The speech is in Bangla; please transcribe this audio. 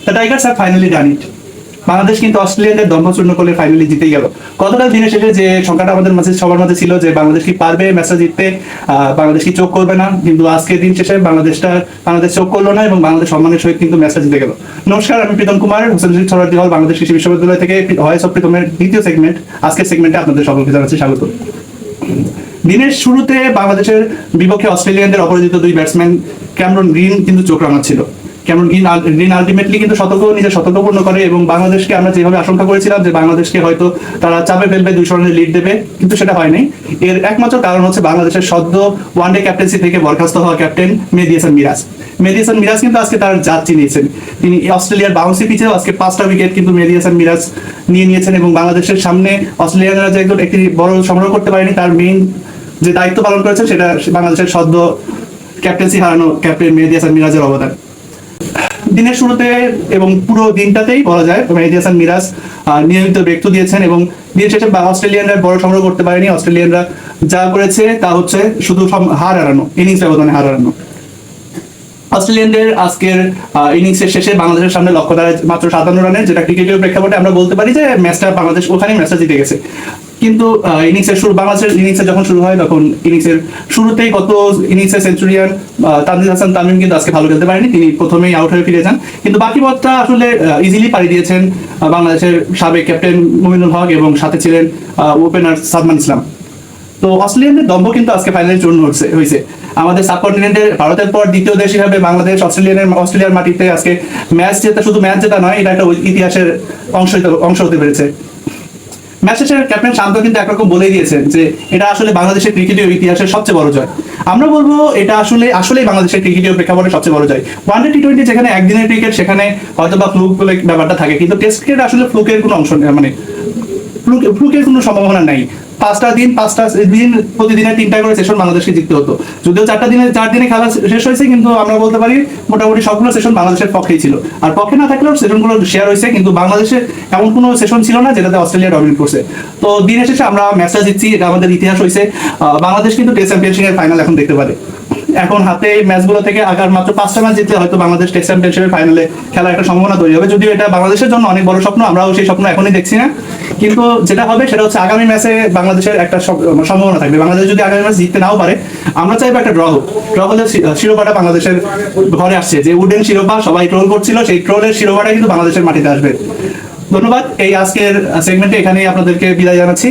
The Tigers have finally done it. Bangladesh কিন্তু অস্ট্রেলিয়ানদের দম্ভচূর্ণ করে ফাইনালি জিতে গেল। গতকাল দিনের শেষে যে সংখ্যাটা আমাদের মাঝে সবার মাঝে ছিল যে বাংলাদেশ কি পারবে ম্যাচটা জিততে, বাংলাদেশ কি চোখ করবে না, কিন্তু আজকে দিন শেষে বাংলাদেশ চোখ করলো না এবং বাংলাদেশ সম্মানের সহিত কিন্তু ম্যাচটা জিতে গেল। নমস্কার, আমি প্রীতম কুমার, হোসেন রশিদ সরওয়ার্দী হল, বাংলাদেশ কৃষি বিশ্ববিদ্যালয় থেকে ভয়েস অফ প্রীতমের দ্বিতীয় সেগমেন্ট, আজকের সেগমেন্টে আপনাদের সকলকে জানাচ্ছি স্বাগত। দিনের শুরুতে বাংলাদেশের বিপক্ষে অস্ট্রেলিয়ানদের অপরাজিত দুই ব্যাটসম্যান ক্যামেরন গ্রিন কিন্তু চোখ রাঙাচ্ছিল। ক্যামেরন গ্রিন আলটিমেটলি কিন্তু নিজের সতর্কপূর্ণ করে এবং বাংলাদেশকে আমরা যেভাবে আশঙ্কা করেছিলাম যে বাংলাদেশকে হয়তো তারা চাপে ফেলবে, 2 রানের লিড দেবে, কিন্তু সেটা হয়নি। এর একমাত্র কারণ হচ্ছে বাংলাদেশের সদ্য ওয়ানডে ক্যাপ্টেন্সি থেকে বরখাস্ত হওয়া ক্যাপ্টেন মেহেদী হাসান মিরাজ কিন্তু আজকে তার জাত চিনিয়েছেন। তিনি অস্ট্রেলিয়ার বাউন্সি পিচেও আজকে 5টা উইকেট কিন্তু মেহেদী হাসান মিরাজ নিয়ে নিয়েছেন এবং বাংলাদেশের সামনে অস্ট্রেলিয়ানরা যে একটি বড় সংগ্রহ করতে পারেনি, তার মেইন যে দায়িত্ব পালন করেছেন সেটা বাংলাদেশের সদ্য ক্যাপ্টেন্সি হারানো ক্যাপ্টেন মেহেদী হাসান মিরাজের অবদান। দিনের শুরুতে এবং পুরো দিনটাতেই বলা যায় মেহেদী হাসান মিরাজ নিয়মিত ব্যক্তি দিয়েছেন এবং দিন শেষে অস্ট্রেলিয়ানরা বড় সংগ্রহ করতে পারেনি। অস্ট্রেলিয়ানরা যা করেছে তা হচ্ছে শুধু হার হারানো, ইনিংস ব্যবধানে হার হারানো। অস্ট্রেলিয়ানদের আজকের ইনিংসের শেষে বাংলাদেশের সামনে লক্ষ্য দাঁড়ায় মাত্র 57 রানের, যেটা ক্রিকেটের প্রেক্ষাপটে আমরা বলতে পারি যে ম্যাচটা বাংলাদেশ ওখানেই ম্যাচটা জিতে গেছে। কিন্তু বাংলাদেশের ইনিংসে যখন শুরু হয় তখন ইনিংসের শুরুতেই গত ইনিংসের সেঞ্চুরিয়ান তানজিদ হাসান তামিম কিন্তু আজকে ভালো খেলতে পারেনি, তিনি প্রথমেই আউট হয়ে ফিরে যান। কিন্তু বাকি পথটা আসলে ইজিলি পাড়ি দিয়েছেন বাংলাদেশের সাবেক ক্যাপ্টেন মুমিনুল হক এবং সাথে ছিলেন ওপেনার সাদমান ইসলাম। তো অস্ট্রেলিয়ানদের দম্ভ কিন্তু আজকে ফাইনালে চূর্ণ হয়েছে। আমাদের সাবকন্টিনেন্টের ভারতের পর দ্বিতীয় দেশ হিসাবে বাংলাদেশ অস্ট্রেলিয়ার মাটিতে আজকে শুধু ম্যাচ জেতা নয়, এটা একটা ইতিহাসের অংশ হতে পেরেছে। ম্যাচ শেষে ক্যাপ্টেন শান্ত কিন্তু একরকম বলেই দিয়েছেন যে এটা আসলে বাংলাদেশের ক্রিকেটীয় ইতিহাসের সবচেয়ে বড় জয়। আমরা বলবো এটা আসলেই বাংলাদেশের ক্রিকেটীয় প্রেক্ষাপটে সবচেয়ে বড় জয়। ওয়ানডে টি-20 যেখানে একদিনের ক্রিকেট, সেখানে হয়তো বা ফ্লুক ব্যাপারটা থাকে, কিন্তু টেস্ট ক্রিকেট আসলে ফ্লুকের কোনো অংশ নেই, মানে ফ্লুকের কোনো সম্ভাবনা নাই। 5টা দিন প্রতিদিনের 3টা করে সেশন বাংলাদেশকে জিততে হতো। যদিও 4 দিনে খেলা শেষ হয়েছে, কিন্তু আমরা বলতে পারি মোটামুটি সবগুলো সেশন বাংলাদেশের পক্ষেই ছিল। আর পক্ষে না থাকলেও সেশনগুলো শেয়ার হয়েছে, কিন্তু বাংলাদেশের এমন কোনো সেশন ছিল না যেটাতে অস্ট্রেলিয়া ডমিনেট করছে। তো দিনের শেষে আমরা ম্যাচটা জিতছি, এটা আমাদের ইতিহাস হয়েছে। বাংলাদেশ কিন্তু টেস্ট চ্যাম্পিয়নশিপের ফাইনাল এখন দেখতে পারে। এখন হাতে ম্যাচগুলো থেকে আগার মাত্র 5টা ম্যাচ জিতলে হয়তো বাংলাদেশ টেস্ট চ্যাম্পিয়নশিপের ফাইনালে খেলার একটা সম্ভাবনা তৈরি হবে। যদিও এটা বাংলাদেশের জন্য অনেক বড় স্বপ্ন, আমরাও সেই স্বপ্ন এখনই দেখছি না, কিন্তু যেটা হবে সেটা হচ্ছে আগামী ম্যাচে বাংলাদেশের একটা সম্ভাবনা থাকবে। বাংলাদেশ যদি আগামী ম্যাচ জিততে নাও পারে, আমরা চাইবো একটা ড্র হলে শিরোপাটা বাংলাদেশের ঘরে আসছে। যে উডেন শিরোপা সবাই ট্রোল করছিল, সেই ট্রোলের শিরোপাটা কিন্তু বাংলাদেশের মাটিতে আসবে। ধন্যবাদ। এই আজকের সেগমেন্টে এখানেই আপনাদেরকে বিদায় জানাচ্ছি।